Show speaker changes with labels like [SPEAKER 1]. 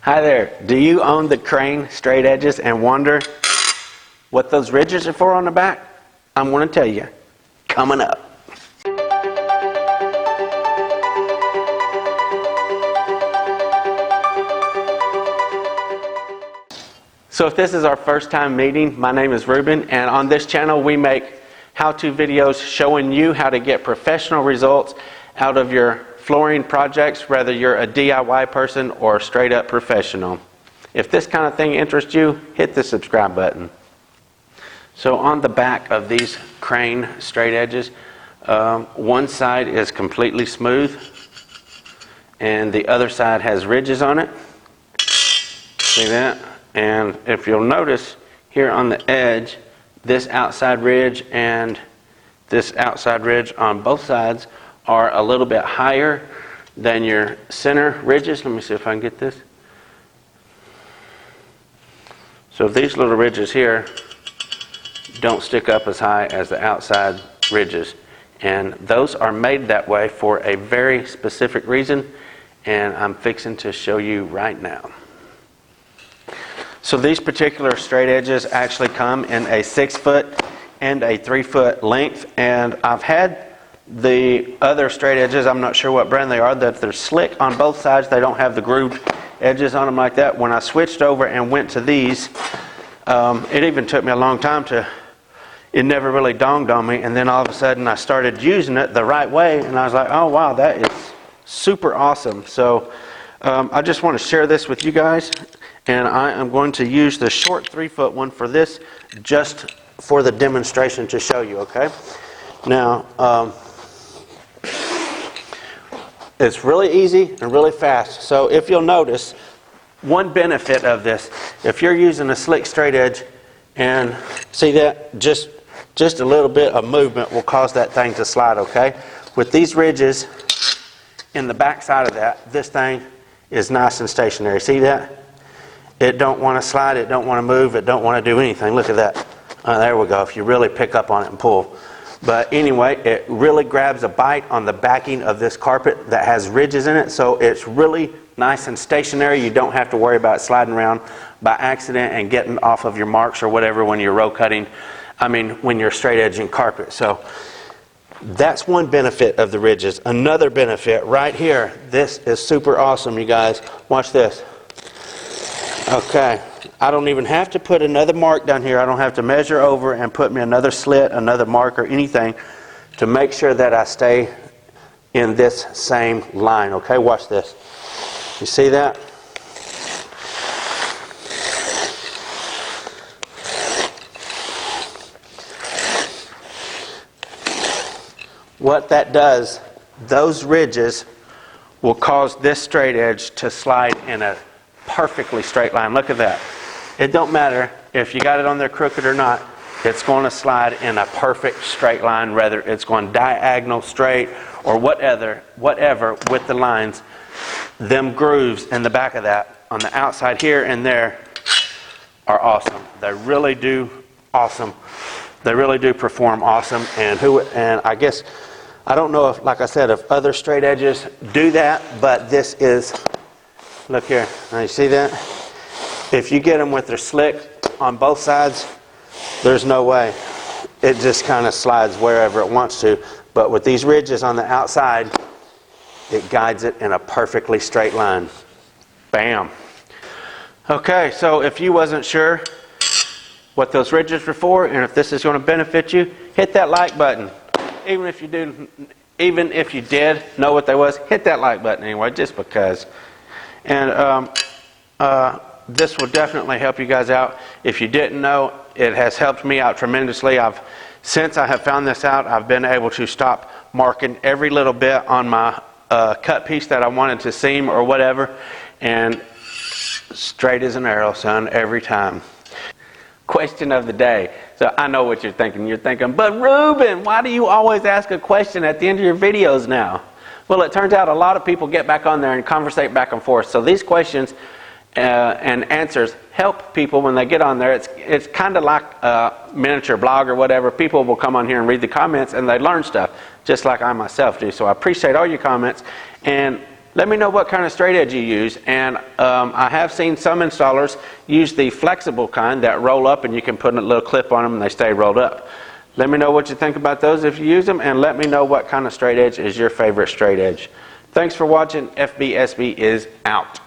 [SPEAKER 1] Hi there. Do you own the Crane straight edges and wonder what those ridges are for on the back? I'm going to tell you coming up. So if this is our first time meeting, my name is Ruben, and on this channel we make how-to videos showing you how to get professional results out of your flooring projects, whether you're a DIY person or straight up professional. If this kind of thing interests you, hit the subscribe button. So on the back of these Crane straight edges, one side is completely smooth and the other side has ridges on it. See that? And if you'll notice here on the edge, this outside ridge and this outside ridge on both sides are a little bit higher than your center ridges. Let me see if I can get this. So these little ridges here don't stick up as high as the outside ridges. And those are made that way for a very specific reason, and I'm fixing to show you right now. So these particular straight edges actually come in a 6-foot and a 3-foot length, and I've had the other straight edges, I'm not sure what brand they are, that they're slick on both sides. They don't have the grooved edges on them like that. When I switched over and went to these, it even took me a long time it never really dawned on me, and then all of a sudden I started using it the right way, and I was like, oh wow, that is super awesome. So I just want to share this with you guys, and I am going to use the short 3-foot one for this, just for the demonstration to show you, okay? Now, it's really easy and really fast. So if you'll notice, one benefit of this, if you're using a slick straight edge, and see that, just a little bit of movement will cause that thing to slide, okay? With these ridges in the back side of that, this thing is nice and stationary. See that? It don't want to slide, it don't want to move, it don't want to do anything. Look at that. There we go, if you really pick up on it and pull. But anyway, it really grabs a bite on the backing of this carpet that has ridges in it, so it's really nice and stationary. You don't have to worry about sliding around by accident and getting off of your marks or whatever when you're row cutting. When you're straight edging carpet. So that's one benefit of the ridges. Another benefit right here, this is super awesome, you guys. Watch this. Okay, I don't even have to put another mark down here. I don't have to measure over and put me another slit, another mark or anything to make sure that I stay in this same line. Okay, watch this. You see that? What that does, those ridges will cause this straight edge to slide in a perfectly straight line. Look at that. It don't matter if you got it on there crooked or not, it's going to slide in a perfect straight line, whether it's going diagonal, straight, or whatever with the lines. Them grooves in the back of that, on the outside here and there, are awesome. They really do awesome. They really do perform awesome. And I guess, I don't know if, like I said, if other straight edges do that, but this is, look here, now you see that? If you get them with their slick on both sides, there's no way. It just kind of slides wherever it wants to. But with these ridges on the outside, it guides it in a perfectly straight line. Bam. Okay, so if you wasn't sure what those ridges were for and if this is going to benefit you, hit that like button. Even if you did know what they was, hit that like button anyway, just because. And this will definitely help you guys out. If you didn't know, it has helped me out tremendously. Since I have found this out, I've been able to stop marking every little bit on my cut piece that I wanted to seam or whatever, and straight as an arrow, son, every time. Question of the day. So I know what you're thinking. You're thinking, but Ruben, why do you always ask a question at the end of your videos now? Well, it turns out a lot of people get back on there and conversate back and forth. So these questions and answers help people when they get on there. It's kind of like a miniature blog or whatever. People will come on here and read the comments and they learn stuff, just like I myself do. So I appreciate all your comments. And Let me know what kind of straight edge you use, and I have seen some installers use the flexible kind that roll up and you can put a little clip on them and they stay rolled up. Let me know what you think about those if you use them, and let me know what kind of straight edge is your favorite straight edge. Thanks for watching. FBSB is out.